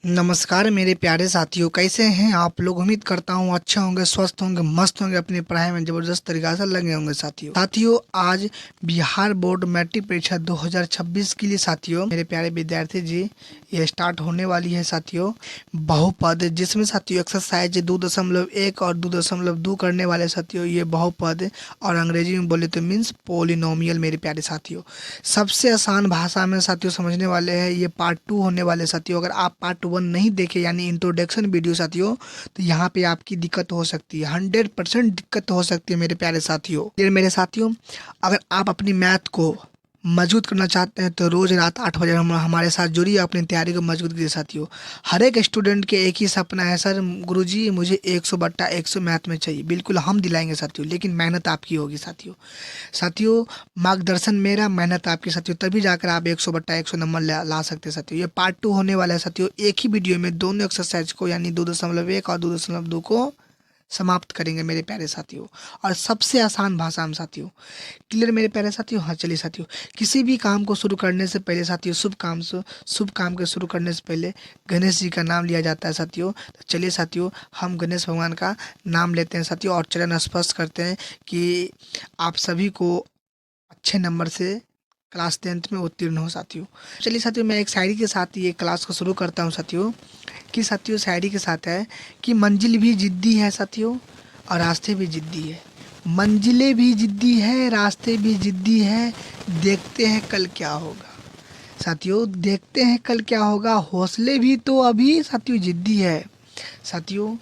नमस्कार मेरे प्यारे साथियों, कैसे हैं आप लोग। उम्मीद करता हूँ अच्छे होंगे, स्वस्थ होंगे, मस्त होंगे, अपनी पढ़ाई में जबरदस्त तरीका से लगे होंगे। साथियों आज बिहार बोर्ड मैट्रिक परीक्षा 2026 के लिए साथियों मेरे प्यारे विद्यार्थी जी ये स्टार्ट होने वाली है साथियों। बहुपद जिसमें साथियों एक्सरसाइज 2.1 और 2.2 करने वाले साथियों ये बहुपद, और अंग्रेजी में बोले तो मीन्स पोलिनोमियल। मेरे प्यारे साथियों सबसे आसान भाषा में साथियों समझने वाले हैं, ये पार्ट 2 होने वाले साथियों। अगर आप पार्ट 1 नहीं देखे यानी इंट्रोडक्शन वीडियो साथियों, तो यहाँ पे आपकी दिक्कत हो सकती है, 100% दिक्कत हो सकती है मेरे प्यारे साथियों। ये मेरे साथियों अगर आप अपनी मैथ को मजबूत करना चाहते हैं तो रोज रात 8 बजे हम हमारे साथ जुड़िए, अपनी तैयारी को मजबूत कीजिए साथियों। हर एक स्टूडेंट के एक ही सपना है, सर गुरुजी मुझे 100/100 मैथ में चाहिए। बिल्कुल हम दिलाएंगे साथियों, लेकिन मेहनत आपकी होगी साथियों। साथियों मार्गदर्शन मेरा, मेहनत आपकी साथियों, तभी जाकर आप 100/100 नंबर ला सकते हैं साथियों। ये पार्ट 2 होने वाला है साथियों। एक ही वीडियो में दोनों एक्सरसाइज को यानी 2.1 और 2.2 को समाप्त करेंगे मेरे प्यारे साथियों, और सबसे आसान भाषा में साथियों। क्लियर मेरे प्यारे साथियों। हाँ चलिए साथियों, किसी भी काम को शुरू करने से पहले साथियों शुभ काम के शुरू करने से पहले गणेश जी का नाम लिया जाता है साथियों। तो चलिए साथियों हम गणेश भगवान का नाम लेते हैं साथियों, और चरण स्पर्श करते हैं कि आप सभी को अच्छे नंबर से क्लास 10th में उत्तीर्ण हो साथियों। चलिए साथियों मैं एक शायरी के साथ ये क्लास को शुरू करता हूँ साथियों। कि साथियों शायरी के साथ है कि मंजिल भी जिद्दी है साथियों, और रास्ते भी जिद्दी है। मंजिलें भी जिद्दी है, रास्ते भी जिद्दी है, देखते हैं कल क्या होगा साथियों। देखते हैं कल क्या होगा, हौसले भी तो अभी साथियों जिद्दी है साथियों।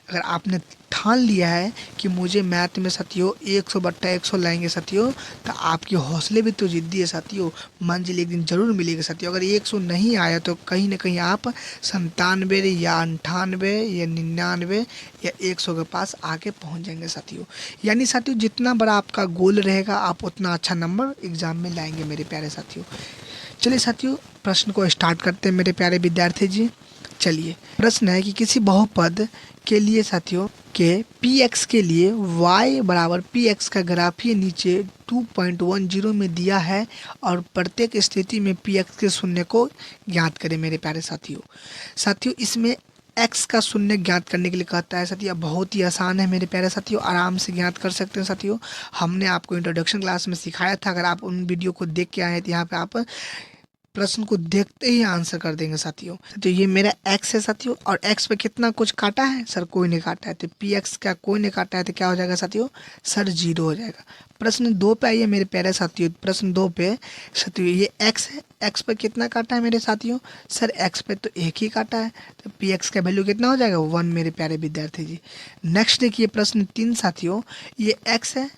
अगर आपने ठान लिया है कि मुझे मैथ में साथियों 100/100 लाएंगे साथियों, तो आपके हौसले भी तो जिद्दी है साथियों। मंजिल एक दिन जरूर मिलेगी साथियों। अगर 100 नहीं आया तो कहीं ना कहीं आप 97 या 98 या 99 या 100 के पास आके पहुंच जाएंगे साथियों। यानी साथियों जितना बड़ा आपका गोल रहेगा आप उतना अच्छा नंबर एग्जाम में लाएंगे मेरे प्यारे साथियों। चलिए साथियों प्रश्न को स्टार्ट करते हैं मेरे प्यारे विद्यार्थी जी। चलिए प्रश्न है कि किसी बहुपद के लिए साथियों के पी एक्स के लिए y बराबर पी एक्स का ग्राफीय नीचे 2.10 में दिया है, और प्रत्येक स्थिति में पी एक्स के शून्य को ज्ञात करें मेरे प्यारे साथियों। साथियों इसमें x का शून्य ज्ञात करने के लिए कहता है साथियों। बहुत ही आसान है मेरे प्यारे साथियों, आराम से ज्ञात कर सकते हैं साथियों। हमने आपको इंट्रोडक्शन क्लास में सिखाया था, अगर आप उन वीडियो को देख के आए हैं तो यहाँ पे आप प्रश्न को देखते ही आंसर कर देंगे साथियों। तो ये मेरा x है साथियों, और x पे कितना कुछ काटा है, सर कोई नहीं काटा है, तो पी एक्स का कोई नहीं काटा है तो क्या हो जाएगा साथियों, सर 0 हो जाएगा। प्रश्न 2 पे आइए मेरे प्यारे साथियों। प्रश्न 2 पे साथियों ये x है, x पे कितना काटा है मेरे साथियों, सर x पे तो एक ही काटा है, तो पी एक्स का वैल्यू कितना हो जाएगा 1 मेरे प्यारे विद्यार्थी जी। नेक्स्ट देखिए प्रश्न 3 साथियों, ये x है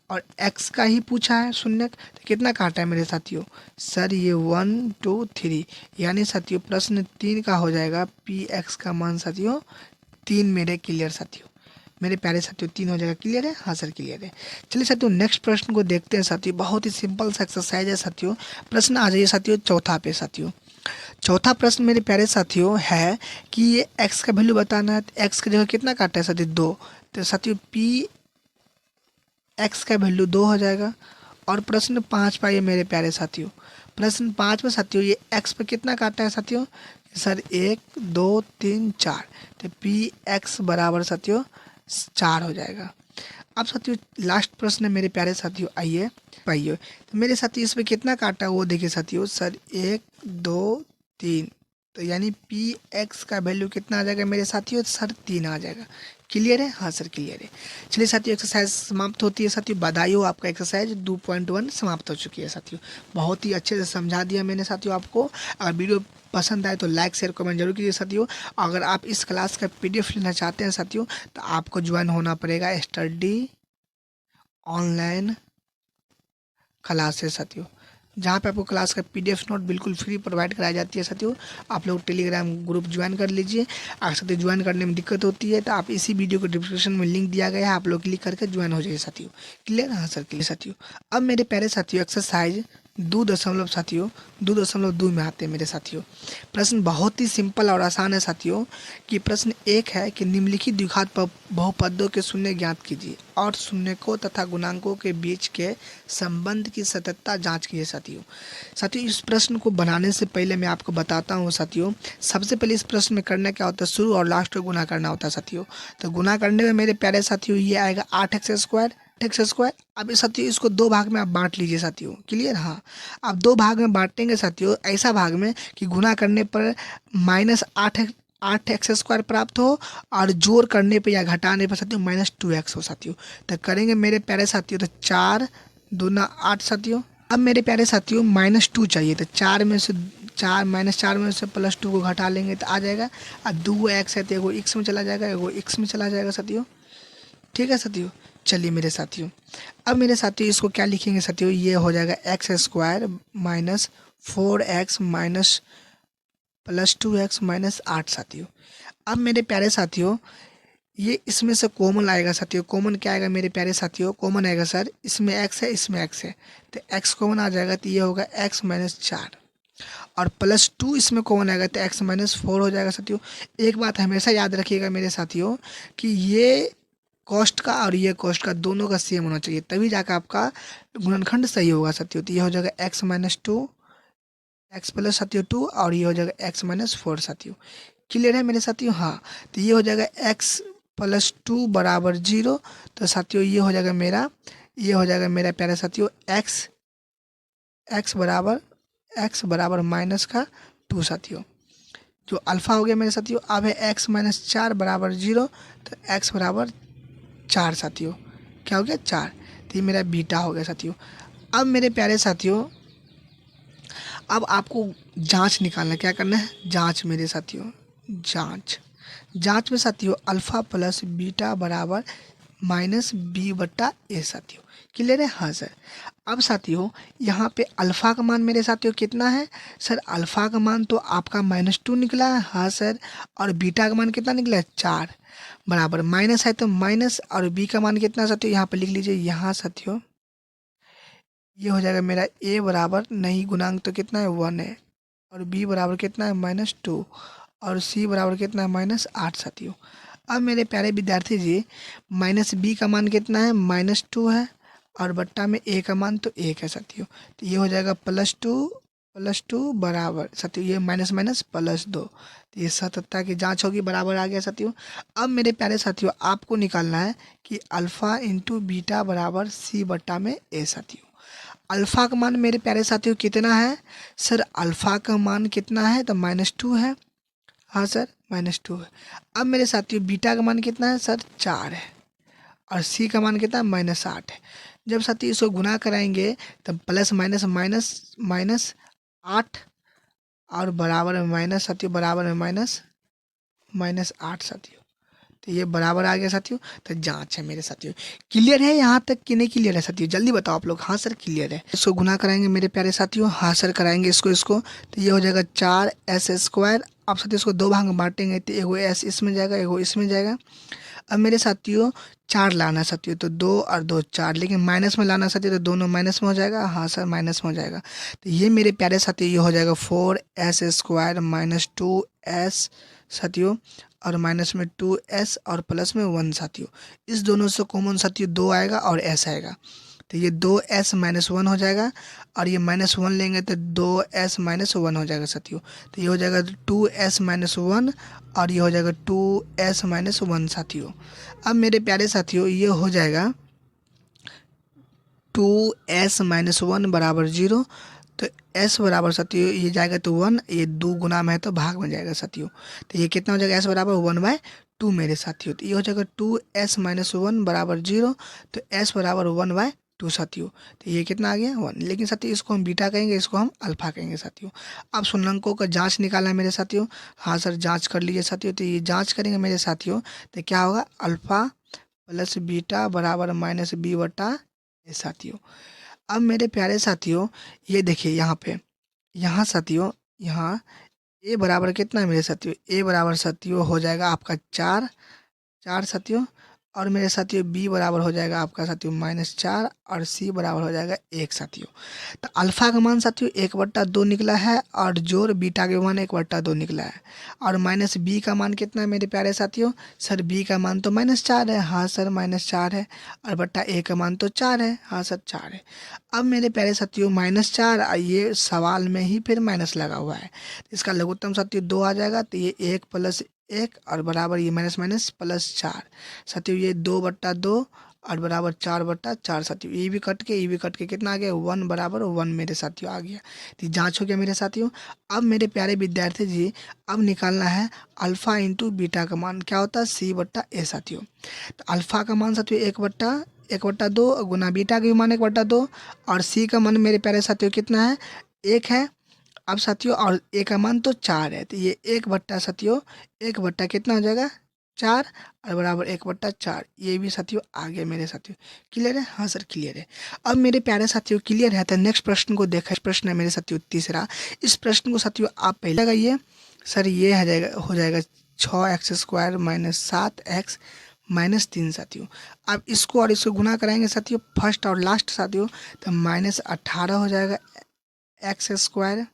और x का ही पूछा है शून्य, तो कितना काटा है मेरे साथियों, सर ये 1 2 3, यानी साथियों प्रश्न 3 का हो जाएगा पी एक्स का मान साथियों 3 मेरे। क्लियर साथियों मेरे प्यारे साथियों 3 हो जाएगा। क्लियर है, हाँ सर क्लियर है। चलिए साथियों नेक्स्ट प्रश्न को देखते हैं साथियों। बहुत ही सिंपल सा एक्सरसाइज है साथियों। प्रश्न आ जाइए साथियों चौथा पे साथियों। चौथा प्रश्न मेरे प्यारे साथियों है कि ये x का वैल्यू बताना है, तो x की जगह कितना काटा है साथियों 2, तो साथियों पी एक्स का वैल्यू 2 हो जाएगा। और प्रश्न 5 पाइए मेरे प्यारे साथियों। प्रश्न 5 में साथियों ये एक्स पे कितना काटा है साथियों, सर 1 2 3 4, तो पी एक्स बराबर साथियों 4 हो जाएगा। अब साथियों लास्ट प्रश्न है मेरे प्यारे साथियों, आइए पाइए। तो मेरे साथियों इस पे कितना काटा है वो देखिए साथियों, सर 1 2 3, तो यानी पी एक्स का वैल्यू कितना आ जाएगा मेरे साथियों, सर 3 आ जाएगा। क्लियर है, हाँ सर क्लियर है। चलिए साथियों एक्सरसाइज समाप्त होती है साथियों। बधाई हो, आपका एक्सरसाइज 2.1 समाप्त हो चुकी है साथियों। बहुत ही अच्छे से समझा दिया मैंने साथियों आपको। अगर वीडियो पसंद आए तो लाइक शेयर कमेंट जरूर कीजिए साथियों। अगर आप इस क्लास का पीडीएफ लेना चाहते हैं साथियों, तो आपको ज्वाइन होना पड़ेगा स्टडी ऑनलाइन क्लासेस साथियों, जहाँ पे आपको क्लास का पीडीएफ नोट बिल्कुल फ्री प्रोवाइड कराई जाती है साथियों। आप लोग टेलीग्राम ग्रुप ज्वाइन कर लीजिए। अगर साथियों ज्वाइन करने में दिक्कत होती है तो आप इसी वीडियो को डिस्क्रिप्शन में लिंक दिया गया है, आप लोग क्लिक करके ज्वाइन हो जाइए साथियों। क्लियर, हाँ सर क्लियर साथियों। अब मेरे प्यारे साथियों एक्सरसाइज साथियों 2.2 में आते हैं मेरे साथियों। प्रश्न बहुत ही सिंपल और आसान है साथियों। कि प्रश्न एक है कि निम्नलिखित द्विघात बहुपदों के शून्य ज्ञात कीजिए और शून्यकों तथा गुणांकों के बीच के संबंध की सततता जांच कीजिए साथियों इस प्रश्न को बनाने से पहले मैं आपको बताता हूँ साथियों। सबसे पहले इस प्रश्न में करना क्या होता है, शुरू और लास्ट में गुना करना होता है साथियों। तो गुना करने में मेरे प्यारे साथियों ये आएगा 8x²। अब इस साथियों इसको दो भाग में आप बांट लीजिए साथियों। क्लियर? हाँ, आप दो भाग में बांटेंगे साथियों, ऐसा भाग में कि गुना करने पर -8x² प्राप्त हो और जोड़ करने पे या घटाने पर साथियों -2x हो साथियों। तो करेंगे मेरे प्यारे साथियों। तो 4 दूना 8 साथियों। अब मेरे प्यारे साथियों -2 चाहिए। तो 4 में से 4 -4 में से +2 को घटा लेंगे तो आ जाएगा। और 2x है तो एगो x में चला जाएगा, एगो x में चला जाएगा साथियों। ठीक है साथियों, चलिए मेरे साथियों। अब मेरे साथियों इसको क्या लिखेंगे साथियों, ये हो जाएगा x² -4x +2x -8 साथियों। अब मेरे प्यारे साथियों ये इसमें से कॉमन आएगा साथियों। कॉमन क्या आएगा मेरे प्यारे साथियों, कॉमन आएगा सर, इसमें x है इसमें x है तो x कॉमन आ जाएगा। तो ये होगा x -4 और +2 इसमें कॉमन आएगा तो x -4 हो जाएगा साथियों। एक बात हमेशा याद रखिएगा मेरे साथियों कि ये कॉस्ट का और ये कॉस्ट का दोनों का सेम होना चाहिए, तभी जाकर आपका गुणनखंड सही होगा साथियों। तो ये हो जाएगा x -2 x प्लस साथियों 2 और ये हो जाएगा x -4 साथियों। क्लियर है मेरे साथियों? हाँ, तो ये हो जाएगा x +2 बराबर 0। तो साथियों ये हो जाएगा मेरा, ये हो जाएगा मेरा प्यारे साथियों x बराबर -2 साथियों। जो अल्फ़ा हो गया मेरे साथियों। अब है x -4 बराबर 0। तो x बराबर 4 साथियों। क्या हो गया? 4। तो ये मेरा बीटा हो गया साथियों। अब मेरे प्यारे साथियों अब आपको जांच निकालना, क्या करना है? जांच मेरे साथियों, जांच में साथियों अल्फ़ा प्लस बीटा बराबर -b/a साथियों। क्लियर है? हाँ सर। अब साथियों यहाँ पे अल्फ़ा का मान मेरे साथियों कितना है? सर अल्फ़ा का मान तो आपका -2 निकला है। हाँ सर। और बीटा का मान कितना निकला है? 4 बराबर माइनस है तो माइनस, और बी का मान कितना साथियों यहाँ पे लिख लीजिए। यहाँ साथियों ये हो जाएगा मेरा a बराबर, नहीं गुणांक तो कितना है 1 है, और b बराबर कितना है -2, और c बराबर कितना है -8 साथियों। अब मेरे प्यारे विद्यार्थी जी -b का मान कितना है? -2 है, और बट्टा में a का मान तो 1 है साथियों। तो ये हो जाएगा +2 बराबर साथियों ये --+2। तो ये सततता की जांच होगी, बराबर आ गया साथियों। अब मेरे प्यारे साथियों आपको निकालना है कि अल्फ़ा इंटू बीटा बराबर c/a साथियों। अल्फ़ा का मान मेरे प्यारे साथियों कितना है? सर अल्फ़ा का मान कितना है? तो -2 है। हाँ सर -2 है। अब मेरे साथियों बीटा का मान कितना है? सर 4 है, और सी का मान कितना है? -8 है। जब साथियों इसको गुना कराएंगे तब प्लस माइनस माइनस माइनस 8 और बराबर में माइनस साथियों, बराबर में -8 साथियों। तो ये बराबर आ गया साथियों। तो जांच है मेरे साथियों। क्लियर है यहाँ तक कि नहीं क्लियर है साथियों? जल्दी बताओ आप लोग। हाँ सर क्लियर है। इसको गुना कराएंगे मेरे प्यारे साथियों। हाँ सर कराएंगे इसको। तो ये हो जाएगा 4s²। अब साथियों इसको दो भाग में बांटेंगे तो एगो s इसमें जाएगा, एगो इसमें जाएगा। अब मेरे साथियों 4 लाना है साथियों, तो 2 और 2 4, लेकिन माइनस में लाना साथियों तो दोनों माइनस में हो जाएगा। हाँ सर माइनस में हो जाएगा। तो ये मेरे प्यारे साथियों ये हो जाएगा 4s² -2s साथियों, और माइनस में 2s और प्लस में 1 साथियों। इस दोनों से कॉमन साथियों 2 आएगा और s आएगा। तो ये 2s -1 हो जाएगा, और ये -1 लेंगे तो 2s -1 हो जाएगा साथियों। तो ये हो जाएगा 2s -1, और ये हो जाएगा 2s -1 साथियों। अब मेरे प्यारे साथियों ये हो जाएगा 2s -1 बराबर 0। तो s बराबर साथियों ये जाएगा तो 1, ये 2 गुना में है तो भाग में जाएगा साथियों। तो ये कितना हो जाएगा? s बराबर 1/2 मेरे साथियों। तो ये हो जाएगा 2s -1 बराबर 0। तो s बराबर 1/2 साथियों। तो ये कितना आ गया? 1। लेकिन साथियों इसको हम बीटा कहेंगे, इसको हम अल्फा कहेंगे साथियों। अब शून्यंकों का जांच निकालना है मेरे साथियों। हाँ सर जांच कर लीजिए साथियों। तो ये जांच करेंगे मेरे साथियों तो क्या होगा? अल्फा प्लस बीटा बराबर -b/a साथियों। अब मेरे प्यारे साथियों ये देखिए यहाँ पे, यहाँ साथियों यहाँ a बराबर कितना है मेरे साथियों? a बराबर साथियों हो जाएगा आपका 4 साथियों, और मेरे साथियों बी बराबर हो जाएगा आपका साथियों -4 और सी बराबर हो जाएगा 1 साथियों। तो अल्फ़ा का मान साथियों 1/2 निकला है और जोड़ बीटा के मान 1/2 निकला है। और माइनस बी का मान कितना है मेरे प्यारे साथियों? सर बी का मान तो -4 है। हाँ सर -4 है। और बट्टा ए का मान तो 4 है। हाँ सर 4 है। अब मेरे प्यारे साथियों -4 ये सवाल में ही फिर माइनस लगा हुआ है। इसका लघुत्तम साथियों 2 आ जाएगा। तो ये 1 + 1 और बराबर ये माइनस माइनस +4 साथियों, ये 2/2 और बराबर 4/4 साथियों। ये भी कट के कितना आ गया? 1 बराबर 1 मेरे साथियों आ गया। तो जांच हो गया मेरे साथियों। अब मेरे प्यारे विद्यार्थी जी, अब निकालना है अल्फ़ा इंटू बीटा का मान। क्या होता है? C/A साथियों। तो अल्फ़ा का मान साथियों 1/2 गुना बीटा का भी मान 1/2 और सी का मान मेरे प्यारे साथियों कितना है? 1 है। अब साथियों और ए का मान तो 4 है। तो ये 1/, साथियों 1/, कितना हो जाएगा? 4 और बराबर 1/4। ये भी साथियों आ गया मेरे साथियों। क्लियर है? हाँ सर क्लियर है। अब मेरे प्यारे साथियों क्लियर है तो नेक्स्ट प्रश्न को देखा। प्रश्न है मेरे साथियों तीसरा। इस प्रश्न को साथियों आप पहले लगाइए। सर ये हो जाएगा 6x² - 7x - 3 साथियों। अब इसको और इसको गुना कराएंगे साथियों फर्स्ट और लास्ट साथियों, तो -18 हो जाएगा x²।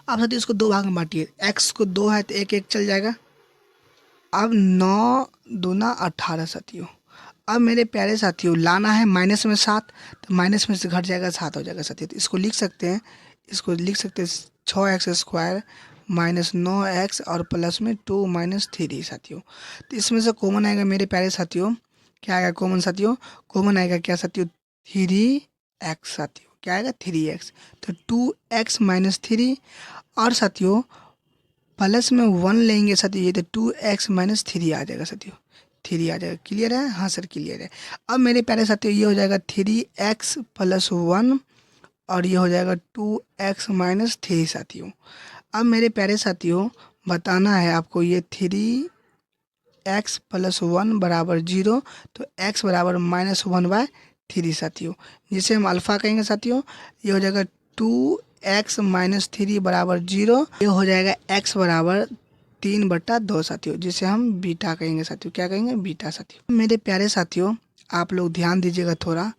अब साथियों इसको 2 भाग में बांटिए। x को 2 है तो 1 चल जाएगा। अब 9 दूना 18 साथियों। अब मेरे प्यारे साथियों लाना है माइनस में 7, तो माइनस में से घट जाएगा 7 हो जाएगा साथियों। तो इसको लिख सकते हैं 6x² - 9x और प्लस में 2 - 3 साथियों। तो इसमें से कॉमन आएगा मेरे प्यारे साथियों। क्या आएगा कॉमन साथियों? कॉमन आएगा क्या साथियों? 3x साथियों। क्या आएगा? 3x। तो 2x - 3 और साथियों प्लस में 1 लेंगे साथियों, ये तो 2x - 3 आ जाएगा साथियों। 3 आ जाएगा। क्लियर है? हाँ सर क्लियर है। अब मेरे प्यारे साथियों ये हो जाएगा 3x + 1 और ये हो जाएगा 2x - 3 साथियों। अब मेरे प्यारे साथियों बताना है आपको ये 3x + 1 बराबर 0, तो x बराबर -1/3 साथियों, जिसे हम अल्फ़ा कहेंगे साथियों। ये हो जाएगा 2x - 3 बराबर 0। ये हो जाएगा x बराबर 3/2 साथियों, जिसे हम बीटा कहेंगे साथियों। क्या कहेंगे? बीटा साथियों। मेरे प्यारे साथियों आप लोग ध्यान दीजिएगा थोड़ा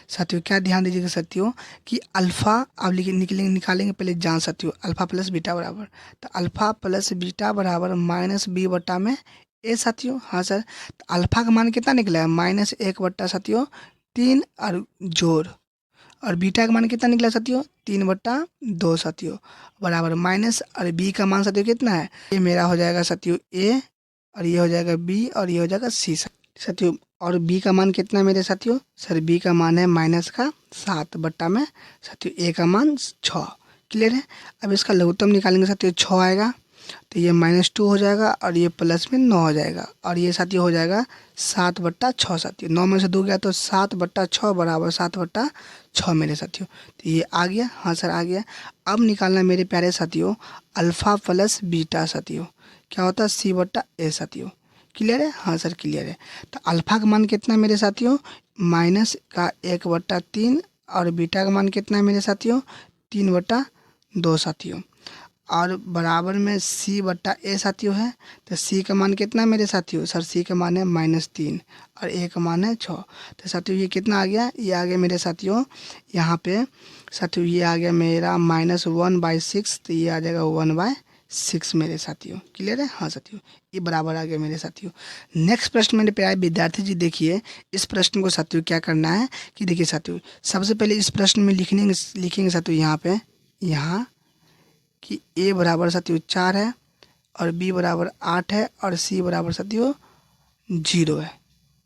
साथियों। क्या ध्यान दीजिएगा साथियों कि अल्फ़ा अब निकालेंगे पहले जान साथियों। अल्फ़ा प्लस बीटा बराबर, तो अल्फ़ा प्लस बीटा बराबर -b/में ए साथियों। हाँ सर। तो अल्फ़ा का मान कितना निकला है? -1 साथियों 3 और जोड़, और बीटा का मान कितना निकला साथियों? 3/2 साथियों बराबर माइनस, और बी का मान साथियों कितना है? ये मेरा हो जाएगा साथियों ए, और ये हो जाएगा बी, और ये हो जाएगा सी साथियों। और बी का मान कितना है मेरे साथियों? सर बी का मान है -7/में साथियों, ए का मान 6। क्लियर है? अब इसका लघुत्तम निकालेंगे साथियों 6 आएगा, तो ये -2 हो जाएगा और ये प्लस में 9 हो जाएगा, और ये साथियों हो जाएगा 7/6 साथियों। 9 में से 2 गया तो 7/6 बराबर 7/6 मेरे साथियों। तो ये आ गया। हाँ सर आ गया। अब निकालना मेरे प्यारे साथियों अल्फ़ा प्लस बीटा साथियों। क्या होता है? C/A साथियों। क्लियर है? हाँ सर क्लियर है। तो अल्फ़ा का मान कितना है मेरे साथियों? -1/3 और बीटा का मान कितना है मेरे साथियों? 3/2 साथियों, और बराबर में C/A साथियों है। तो C का मान कितना है मेरे साथियों? सर C का मान है -3 और A का मान है 6। तो साथियों ये कितना आ गया? ये आ गया मेरे साथियों यहाँ पे साथियों, ये आ गया मेरा -1/6। तो ये आ जाएगा 1/6 मेरे साथियों। क्लियर है? हाँ साथियों ये बराबर आ गया मेरे साथियों। नेक्स्ट प्रश्न मेरे प्यारे विद्यार्थी जी देखिए, इस प्रश्न को साथियों क्या करना है कि देखिए साथियों सबसे पहले इस प्रश्न में लिखेंगे साथियों यहाँ कि ए बराबर साथियों 4 है और बी बराबर 8 है और सी बराबर साथियों 0 है।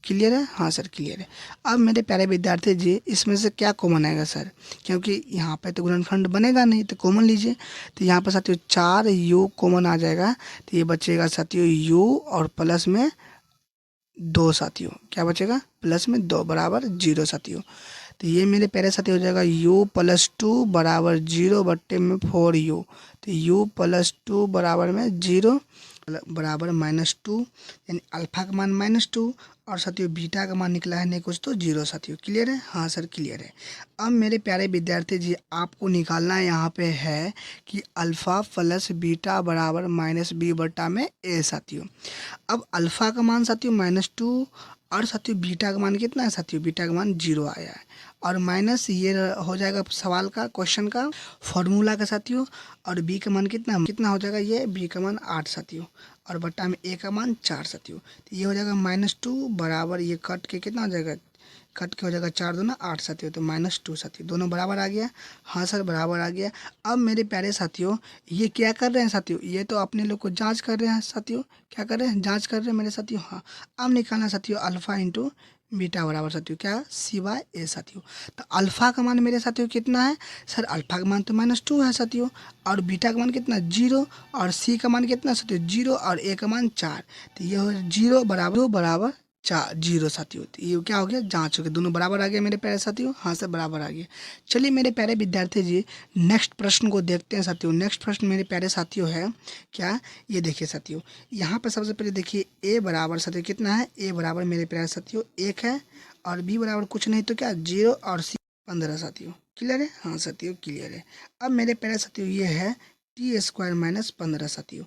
क्लियर है? हाँ सर क्लियर है। अब मेरे प्यारे विद्यार्थी जी इसमें से क्या कॉमन आएगा सर? क्योंकि यहाँ पे तो गुणनखंड बनेगा नहीं, तो कॉमन लीजिए। तो यहाँ पर साथियों 4u कॉमन आ जाएगा, तो ये बचेगा साथियों u और प्लस में 2 साथियों। क्या बचेगा? प्लस में 2 बराबर 0 साथियों। तो ये मेरे प्यारे साथी हो जाएगा u + 2 बराबर 0/4u। तो u + 2 बराबर में 0 बराबर -2, यानी अल्फा का मान -2 और साथियों बीटा का मान निकला है नहीं कुछ तो 0 साथियों। क्लियर है? हाँ सर क्लियर है। अब मेरे प्यारे विद्यार्थी जी आपको निकालना यहाँ पे है कि अल्फ़ा प्लस बीटा बराबर -b/a साथियों। अब अल्फ़ा का मान साथियों -2 और साथियों बीटा का मान कितना है साथियों? बीटा का मान 0 आया है और माइनस ये हो जाएगा सवाल का क्वेश्चन का फॉर्मूला का साथियों। और बी का मान कितना हो जाएगा? ये बी का मान 8 साथियों और बट्टा में ए का मान 4 साथियों। तो ये हो जाएगा -2 बराबर ये कट के कितना हो जाएगा? कट के हो जाएगा 4 दूना 8 साथियों, तो -2 साथियों। दोनों बराबर आ गया? हाँ सर बराबर आ गया। अब मेरे प्यारे साथियों ये क्या कर रहे हैं साथियों? ये तो अपने लोग को जांच कर रहे हैं साथियों। क्या कर रहे हैं? जांच कर रहे हैं मेरे साथियों। हाँ अब निकालना साथियों अल्फ़ा इंटू बीटा बराबर साथियों क्या? c/a साथियों। तो अल्फ़ा का मान मेरे साथियों कितना है? सर अल्फ़ा का मान तो -2 है साथियों और बीटा का मान कितना? 0 और सी का मान कितना साथियों? 0 और ए का मान 4। तो ये हो 0 बराबर 0 साथियों। तो ये क्या हो गया? जांच हो गया। दोनों बराबर आ गए मेरे प्यारे साथियों। हाँ सर बराबर आ गए। चलिए मेरे प्यारे विद्यार्थी जी नेक्स्ट प्रश्न को देखते हैं साथियों। नेक्स्ट प्रश्न मेरे प्यारे साथियों है क्या? ये देखिए साथियों यहाँ पर सबसे पहले देखिए ए बराबर साथियों कितना है? ए बराबर मेरे प्यारे साथियों 1 है और बी बराबर कुछ नहीं तो क्या 0 और सी 15 साथियों। क्लियर है? हाँ साथियों क्लियर है। अब मेरे प्यारे साथियों ये है t² - 15 साथियों।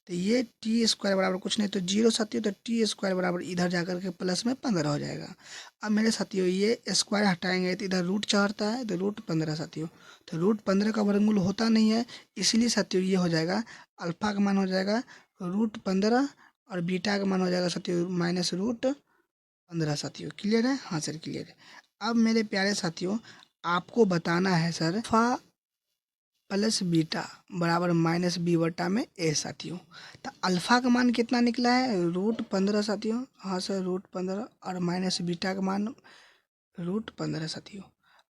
तो ये t² बराबर कुछ नहीं तो 0 साथियों, तो t² बराबर इधर जाकर के प्लस में 15 हो जाएगा। अब मेरे साथियों ये स्क्वायर हटाएंगे तो इधर रूट चढ़ता है तो √15 साथियों। तो √15 का वर्गमूल होता नहीं है, इसलिए साथियों ये हो जाएगा अल्फ़ा का मान हो जाएगा √15 और बीटा का मान हो जाएगा साथियों -√15 साथियों। क्लियर है? हाँ सर क्लियर है। अब मेरे प्यारे साथियों आपको बताना है सर अल्फ़ा प्लस बीटा बराबर -b/a साथियों। तो अल्फ़ा का मान कितना निकला है? √15 साथियों। हाँ सर √15 और माइनस बीटा का मान √15 साथियों।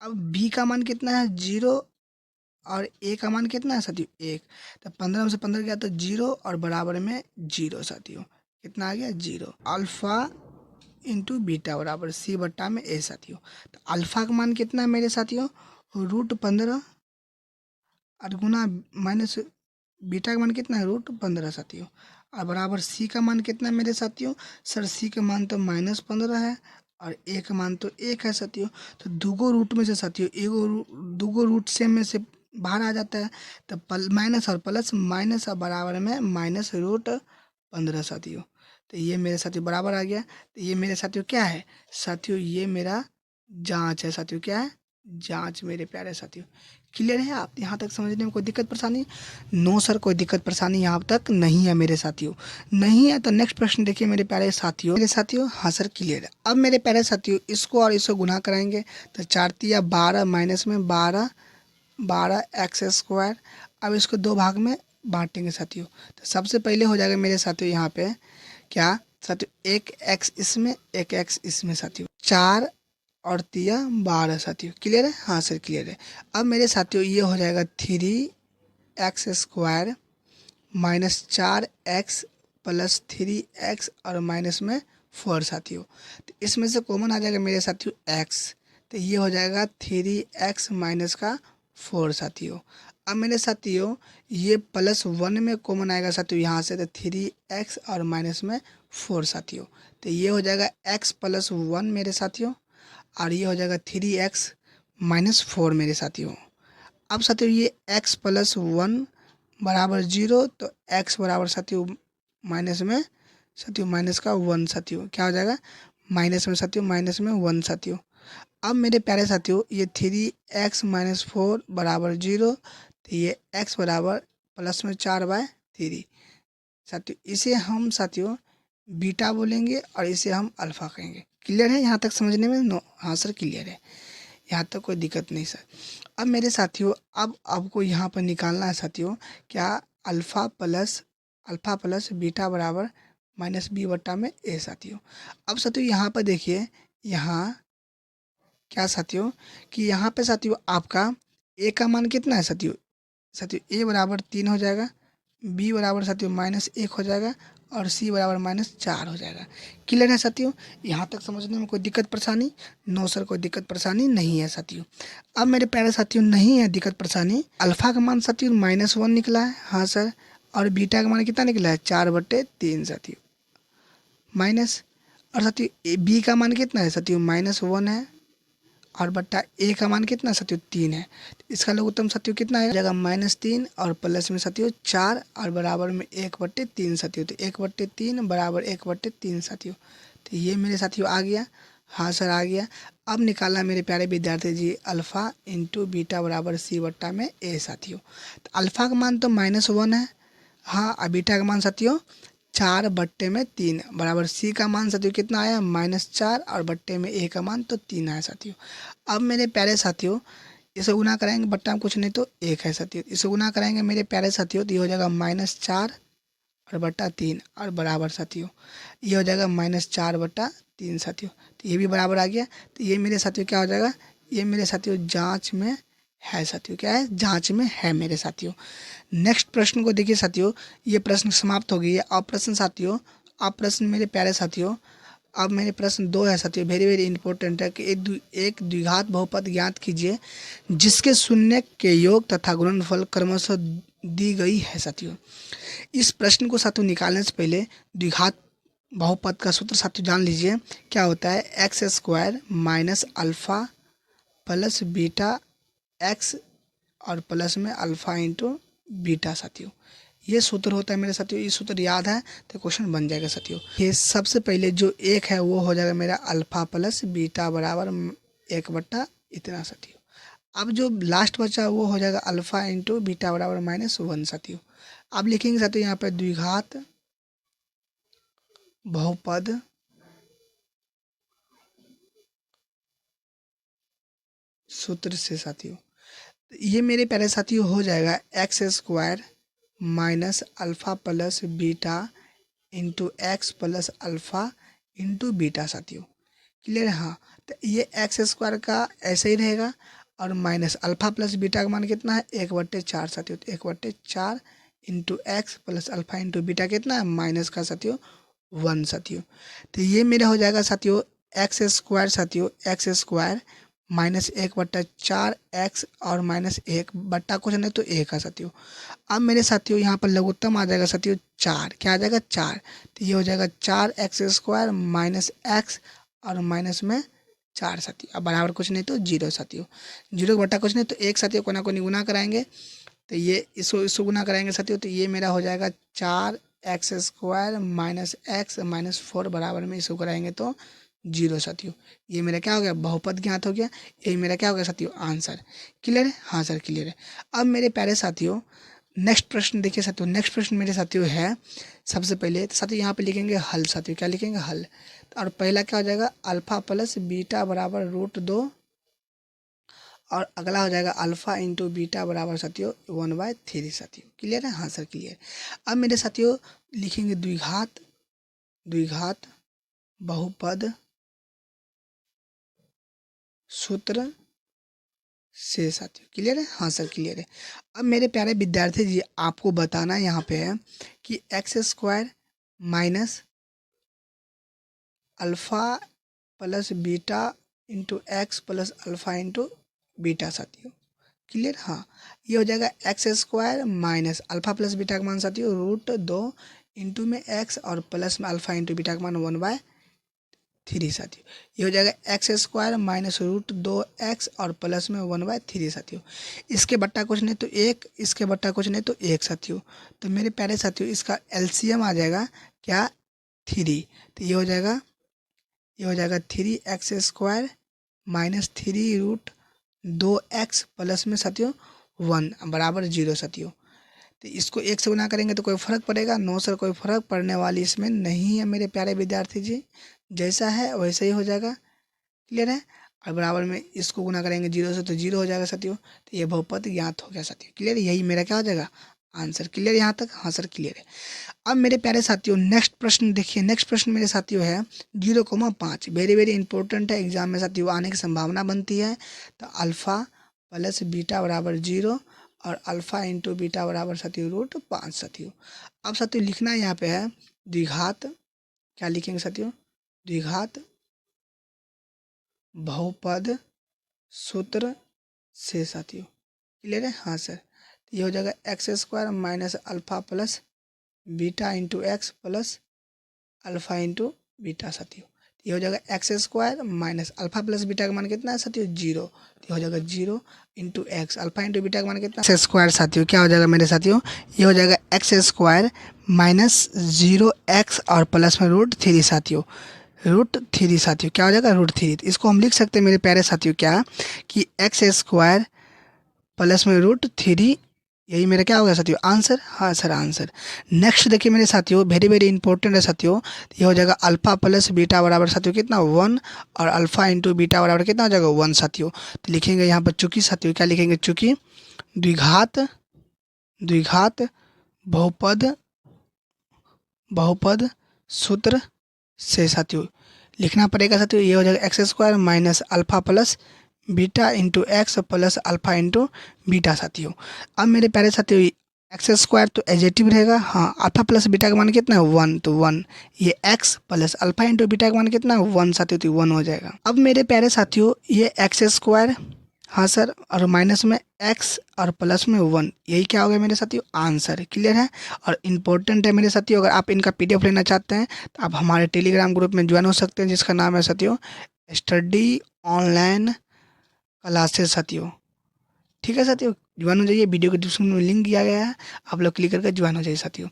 अब बी का मान कितना है? 0 और ए का मान कितना है साथियों? 1। तो 15 में से 15 गया तो 0 और बराबर में 0 साथियों। कितना आ गया? 0। अल्फ़ा इंटू बीटा बराबर c/a साथियों। तो अल्फ़ा का मान कितना है मेरे साथियों? √15 और गुना माइनस बीटा का मान कितना है? √15 साथियों और बराबर सी का मान कितना है मेरे साथियों? सर सी का मान तो -15 है और ए का मान तो 1 है साथियों। तो दूगो रूट में से साथियों दूगो रूट सेम में से बाहर आ जाता है तो माइनस और प्लस माइनस और बराबर में -√15 साथियों। तो ये मेरे साथियों बराबर आ गया। तो ये मेरे साथियों क्या है साथियों? ये मेरा जांच है साथियों। क्या है? जांच मेरे प्यारे साथियों। क्लियर है? आप यहाँ तक समझने में कोई दिक्कत परेशानी? नो सर कोई दिक्कत परेशानी यहाँ तक नहीं है मेरे साथियों। नहीं है तो नेक्स्ट प्रश्न देखिए मेरे प्यारे साथियों। मेरे साथियों हाँ सर क्लियर है। अब मेरे प्यारे साथियों इसको और इसको गुना कराएंगे तो 4 तिया 12 माइनस में 12 x²। अब इसको दो भाग में बांटेंगे साथियों। तो सबसे पहले हो जाएगा मेरे साथियों यहाँ पे क्या साथियों? 1x इसमें 1x इसमें साथियों। 4 और तिया 12 साथियों। क्लियर है? हाँ सर क्लियर है। अब मेरे साथियों ये हो जाएगा 3x² minus 4x plus 3x और माइनस में 4 साथियों। तो इसमें से कॉमन आ जाएगा मेरे साथियों x। तो ये हो जाएगा 3x माइनस का 4 साथियों। अब मेरे साथियों ये +1 में कॉमन आएगा साथियों यहाँ से, तो 3x और माइनस में 4 साथियों। तो ये हो जाएगा x + 1 मेरे साथियों और ये हो जाएगा 3x - 4 मेरे साथियों। अब साथियों ये x + 1 बराबर 0 तो x बराबर साथियों माइनस में साथियों माइनस का 1 साथियों। क्या हो जाएगा? माइनस में साथियों माइनस में 1 साथियों। अब मेरे प्यारे साथियों ये 3x - 4 बराबर 0 तो ये x बराबर +4/3 साथियों। इसे हम साथियों बीटा बोलेंगे और इसे हम अल्फ़ा कहेंगे। क्लियर है यहाँ तक समझने में? नो हाँ सर क्लियर है। यहाँ तक कोई दिक्कत नहीं सर। अब मेरे साथियों अब आपको यहाँ पर निकालना है साथियों क्या? अल्फ़ा प्लस बीटा बराबर -b/a साथियों। अब साथियों यहाँ पर देखिए यहाँ क्या साथियों कि यहाँ पे साथियों आपका ए का मान कितना है साथियों? साथियों ए बराबर 3 हो जाएगा, बी बराबर साथियों -1 हो जाएगा और सी बराबर -4 हो जाएगा। क्लियर है साथियों? यहाँ तक समझने में कोई दिक्कत परेशानी? नो सर कोई दिक्कत परेशानी नहीं है साथियों। अब मेरे प्यारे साथियों नहीं है दिक्कत परेशानी। अल्फ़ा का मान साथियों -1 निकला है। हाँ सर और बीटा का मान कितना निकला है 4/3 साथियों, माइनस, और साथियों बी का मान कितना है साथियों -1 है, और बट्टा ए का मान कितना साथियों 3 है। तो इसका लघुत्तम साथियों कितना है जगह -3 और प्लस में साथियों 4 और बराबर में 1/3 साथियों, तो 1/3 बराबर 1/3 साथियों। तो ये मेरे साथियों आ गया, हाँ सर आ गया। अब निकालना मेरे प्यारे विद्यार्थी जी अल्फ़ा इंटू बीटा बराबर सी बट्टा में ए साथियों। तो अल्फ़ा का मान तो -1 है, हाँ, और बीटा का मान साथियों 4/3 बराबर सी का मान साथियों कितना आया -4 और बट्टे में ए का मान तो 3 आया साथियों। अब मेरे प्यारे साथियों इसे गुना कराएंगे, बट्टा में कुछ नहीं तो 1 है साथियों, इसे गुना कराएंगे मेरे प्यारे साथियों तो ये हो जाएगा -4 और बट्टा 3 और बराबर साथियों ये हो जाएगा -4/3 साथियों। तो ये भी बराबर आ गया। तो ये मेरे साथियों क्या हो जाएगा, ये मेरे साथियों जाँच में है साथियों, क्या है जाँच में है मेरे साथियों। नेक्स्ट प्रश्न को देखिए साथियों, ये प्रश्न समाप्त हो गई है। अब प्रश्न साथियों, अब प्रश्न मेरे प्यारे साथियों, अब मेरे प्रश्न 2 है साथियों, वेरी वेरी इंपॉर्टेंट है कि एक द्विघात बहुपद ज्ञात कीजिए जिसके शून्य के योग तथा गुणनफल क्रमशः दी गई है साथियों। इस प्रश्न को साथियों निकालने से पहले द्विघात बहुपद का सूत्र साथियों जान लीजिए क्या होता है, x² minus alpha plus beta x और प्लस में अल्फ़ा इंटू बीटा साथियों। ये सूत्र होता है मेरे साथियों, ये सूत्र याद है तो क्वेश्चन बन जाएगा साथियों। ये सबसे पहले जो एक है वो हो जाएगा मेरा अल्फ़ा प्लस बीटा बराबर 1 इतना साथियों। अब जो लास्ट बचा वो हो जाएगा अल्फ़ा इंटू बीटा बराबर -1 साथियों। अब लिखेंगे साथियों यहाँ पे द्विघात बहुपद सूत्र से साथियों। ये मेरे प्यारे साथियों हो जाएगा x² minus alpha plus beta into x plus alpha into beta साथियों। क्लियर है, हाँ। तो ये x² का ऐसे ही रहेगा और माइनस अल्फ़ा प्लस बीटा का मान कितना है 1/4 साथियों, तो 1/4 into x plus alpha into beta कितना है माइनस का साथियों 1 साथियों। तो ये मेरा हो जाएगा साथियों x² साथियों, x² -1/4 एक्स और -1 बट्टा कुछ नहीं तो 1 है साथियों। अब मेरे साथियों यहाँ पर लघुत्तम आ जाएगा साथियों 4, क्या आ जाएगा 4, तो ये हो जाएगा 4x² माइनस एक्स और माइनस में 4 साथियों, अब बराबर कुछ नहीं तो 0 साथियों, 0 का बट्टा कुछ नहीं तो 1 साथियों, कोना को गुना कराएंगे तो ये इसको गुना कराएंगे साथियों, तो ये मेरा हो जाएगा 4x² माइनस एक्स माइनस 4 बराबर में इसको कराएंगे तो 0 साथियों। ये मेरा क्या हो गया बहुपद ज्ञात हो गया, यही मेरा क्या हो गया साथियों आंसर। क्लियर है, हाँ सर क्लियर है। अब मेरे प्यारे साथियों नेक्स्ट प्रश्न देखिए साथियों, नेक्स्ट प्रश्न मेरे साथियों है सबसे पहले तो साथियों यहाँ पे लिखेंगे हल साथियों, क्या लिखेंगे हल। और पहला क्या हो जाएगा अल्फ़ा प्लस बीटा बराबर √2 और अगला हो जाएगा अल्फ़ा इंटू बीटा बराबर साथियों 1/3 साथियों। क्लियर है, हाँ सर क्लियर। अब मेरे साथियों लिखेंगे द्विघात बहुपद सूत्र से साथियों। क्लियर है, हाँ सर क्लियर है। अब मेरे प्यारे विद्यार्थी जी आपको बताना यहाँ पे है कि x² minus alpha plus beta into x plus alpha into beta साथियों। क्लियर, हाँ। ये हो जाएगा x² minus alpha plus beta का मान साथियों √2 इंटू में एक्स और प्लस में अल्फ़ा इंटू बीटा का मान 1/3 साथियों। ये हो जाएगा x² माइनस √2 एक्स और प्लस में 1/3 साथियों। इसके बट्टा कुछ नहीं तो 1, इसके बट्टा कुछ नहीं तो 1 साथियों। तो मेरे प्यारे साथियों इसका एलसीएम आ जाएगा क्या 3, तो ये हो जाएगा 3x² माइनस 3√2 एक्स प्लस में साथियों 1 बराबर 0 साथियों। तो इसको 1 से गुना करेंगे तो कोई फ़र्क पड़ेगा, 9 सर कोई फ़र्क पड़ने वाली इसमें नहीं है मेरे प्यारे विद्यार्थी जी, जैसा है वैसे ही हो जाएगा। क्लियर है, और बराबर में इसको गुना करेंगे 0 से तो 0 हो जाएगा साथियों। तो ये बहुपद ज्ञात हो गया साथियों। क्लियर, यही मेरा क्या हो जाएगा आंसर। क्लियर यहाँ तक, हाँ सर क्लियर है। अब मेरे प्यारे साथियों नेक्स्ट प्रश्न देखिए, नेक्स्ट प्रश्न मेरे साथियों है 0,5, वेरी वेरी इंपॉर्टेंट है, एग्जाम में साथियों आने की संभावना बनती है। तो अल्फ़ा प्लस बीटा बराबर 0 और अल्फ़ा इंटू बीटा बराबर साथियों √5 साथियों। अब साथियों लिखना यहाँ पे है द्विघात, क्या लिखेंगे साथियों द्विघात बहुपद सूत्र से साथियों। क्लियर है, हाँ सर। ये हो जाएगा x square minus alpha plus beta into x plus alpha into beta साथियों। ये हो जाएगा x square minus alpha plus beta का मान कितना है साथियों 0। ये हो जाएगा 0 into x, alpha into beta का मान कितना एक्स स्क्वायर साथियों। क्या हो जाएगा मेरे साथियों, ये हो जाएगा एक्स स्क्वायर माइनस 0x और प्लस में √3 साथियों, √3 साथियों। क्या हो जाएगा √3। इसको हम लिख सकते हैं मेरे प्यारे साथियों क्या कि एक्स स्क्वायर प्लस में √3, यही मेरा क्या होगा साथियों आंसर। हाँ सर आंसर। नेक्स्ट देखिए मेरे साथियों, वेरी वेरी इंपॉर्टेंट है साथियों। ये हो जाएगा अल्फा प्लस बीटा बराबर साथियों कितना 1 और अल्फा इंटू बीटा बराबर कितना हो जाएगा 1 साथियों। तो लिखेंगे यहाँ पर चूंकि साथियों, क्या लिखेंगे चूंकि द्विघात द्विघात बहुपद बहुपद सूत्र से साथियों लिखना पड़ेगा साथियों। ये हो जाएगा x square minus alpha plus beta into x plus alpha into beta साथियों। अब मेरे प्यारे साथियों एक्स स्क्वायर तो एजेटिव रहेगा, हाँ अल्फा प्लस बीटा का मान कितना है 1, तो 1। ये x plus alpha into beta का मान कितना है 1 साथियों, तो 1 हो जाएगा। अब मेरे प्यारे साथियों ये एक्स स्क्वायर, हाँ सर, और माइनस में एक्स और प्लस में 1, यही क्या हो गया मेरे साथियों आंसर। क्लियर है और इम्पोर्टेंट है मेरे साथियों। अगर आप इनका पीडीएफ लेना चाहते हैं तो आप हमारे टेलीग्राम ग्रुप में ज्वाइन हो सकते हैं, जिसका नाम है साथियों स्टडी ऑनलाइन क्लासेस साथियों। ठीक है साथियों, ज्वाइन हो जाइए, वीडियो के डिस्क्रिप्शन में लिंक दिया गया है, आप लोग क्लिक करके ज्वाइन हो जाइए साथियों।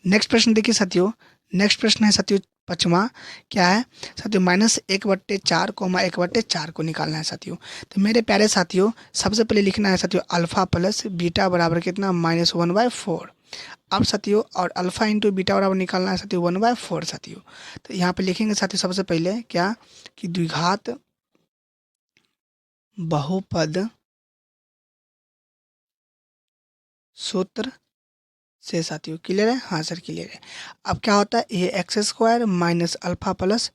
नेक्स्ट प्रश्न देखिए साथियों, नेक्स्ट प्रश्न है साथियों 5वां। क्या है साथियों, -1/4 1/4 को निकालना है साथियों। तो मेरे प्यारे साथियों सबसे पहले लिखना है साथियों अल्फा प्लस बीटा बराबर कितना -1/4। अब साथियों और अल्फा इंटू बीटा बराबर निकालना है साथियों 1/4 साथियों। तो यहाँ पे लिखेंगे साथियों सबसे पहले क्या कि द्विघात बहुपद सूत्र से साथियों। क्लियर है, हाँ सर क्लियर है। अब क्या होता है, ये x square minus alpha plus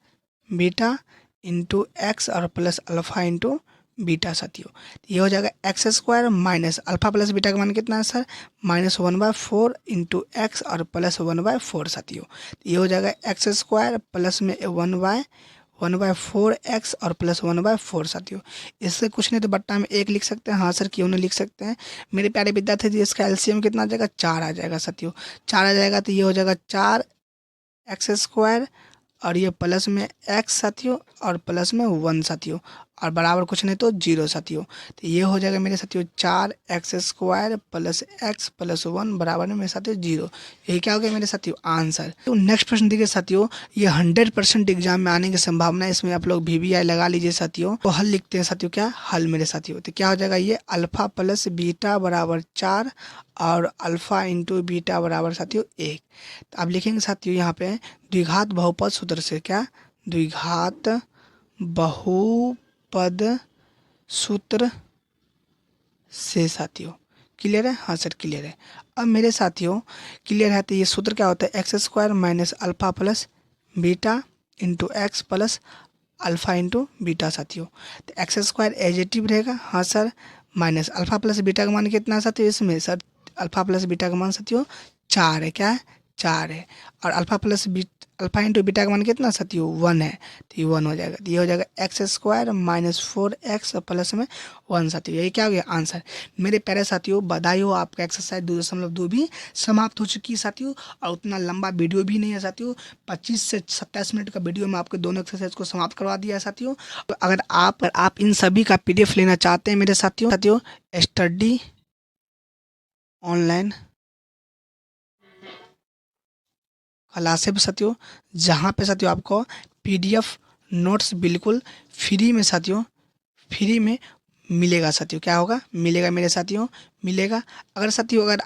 beta into x और प्लस अल्फा इंटू बीटा साथियों। ये हो जाएगा x square minus alpha plus beta का मान कितना है सर -1/4 इंटू एक्स और प्लस 1/4 साथियों। ये हो जाएगा एक्स स्क्वायर प्लस में 1/4 एक्स और प्लस 1/4 साथियों। इससे कुछ नहीं तो बट्टा में 1 लिख सकते हैं, हाँ सर क्यों नहीं लिख सकते हैं मेरे प्यारे विद्यार्थी जी। इसका एलसीएम कितना आ जाएगा 4 आ जाएगा साथियों, 4 आ जाएगा। तो ये हो जाएगा 4 एक्स स्क्वायर और ये प्लस में एक्स साथियों और प्लस में 1 साथियों और बराबर कुछ नहीं तो 0 साथियों। तो ये हो जाएगा मेरे साथियों 4 x square plus x plus 1 बराबर में मेरे साथियों 0। यही क्या हो गया मेरे साथियों आंसर। तो नेक्स्ट प्रश्न देखिए साथियों, ये 100% एग्जाम में आने की संभावना है, इसमें आप लोग VBI लगा लीजिए साथियों। तो हल लिखते हैं साथियों, क्या हल मेरे साथियों। तो क्या हो जाएगा, ये अल्फा प्लस बीटा बराबर 4 और अल्फा इंटू बीटा बराबर साथियों 1। तो अब लिखेंगे साथियों यहाँ पे द्विघात बहुपद सूत्र से, क्या द्विघात बहुपद सूत्र से साथियों। क्लियर है, हाँ सर क्लियर है। अब मेरे साथियों क्लियर है, तो ये सूत्र क्या होता है x square minus alpha plus beta into x plus alpha into beta साथियों। तो एक्स स्क्वायर एजेटिव रहेगा, हाँ sir, minus alpha plus beta का मान कितना है साथियों, इसमें सर अल्फा प्लस बीटा का मान साथियों 4 है, क्या है 4 है। और अल्फा इंटू बीटा का मान कितना साथियों 1 है, तो ये 1 हो जाएगा। तो ये हो जाएगा x square minus 4x plus में 1 साथियों। यही क्या हो गया आंसर। मेरे प्यारे साथियों बधाई हो, आपका एक्सरसाइज 2.2 भी समाप्त हो चुकी है साथियों। और उतना लंबा वीडियो भी नहीं है साथियों, 25 से 27 मिनट का वीडियो में आपके दोनों एक्सरसाइज को समाप्त करवा दिया है साथियों। तो अगर आप इन सभी का PDF लेना चाहते हैं मेरे साथियों स्टडी ऑनलाइन क्लासेस साथियों, जहाँ पे साथियों आपको PDF नोट्स बिल्कुल फ्री में साथियों, फ्री में मिलेगा साथियों। क्या होगा मिलेगा मेरे साथियों, मिलेगा। अगर साथियों अगर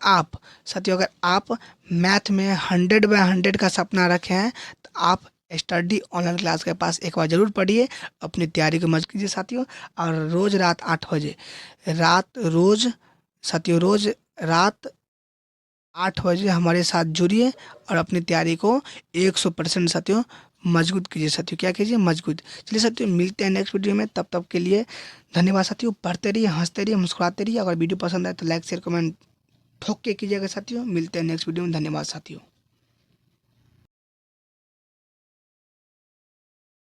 आप मैथ में 100/100 का सपना रखे हैं तो आप स्टडी ऑनलाइन क्लास के पास एक बार ज़रूर पढ़िए, अपनी तैयारी को मजबूत कीजिए साथियों। और रोज़ रात 8 बजे रोज़ रात 8 बजे हमारे साथ जुड़िए और अपनी तैयारी को 100% साथियों मजबूत कीजिए साथियों। क्या कीजिए मजबूत। चलिए साथियों मिलते हैं नेक्स्ट वीडियो में, तब तक के लिए धन्यवाद साथियों। पढ़ते रहिए, हंसते रहिए, मुस्कुराते रहिए। अगर वीडियो पसंद आए तो लाइक शेयर कमेंट ठोक के कीजिएगा साथियों। मिलते हैं नेक्स्ट वीडियो में, धन्यवाद साथियों।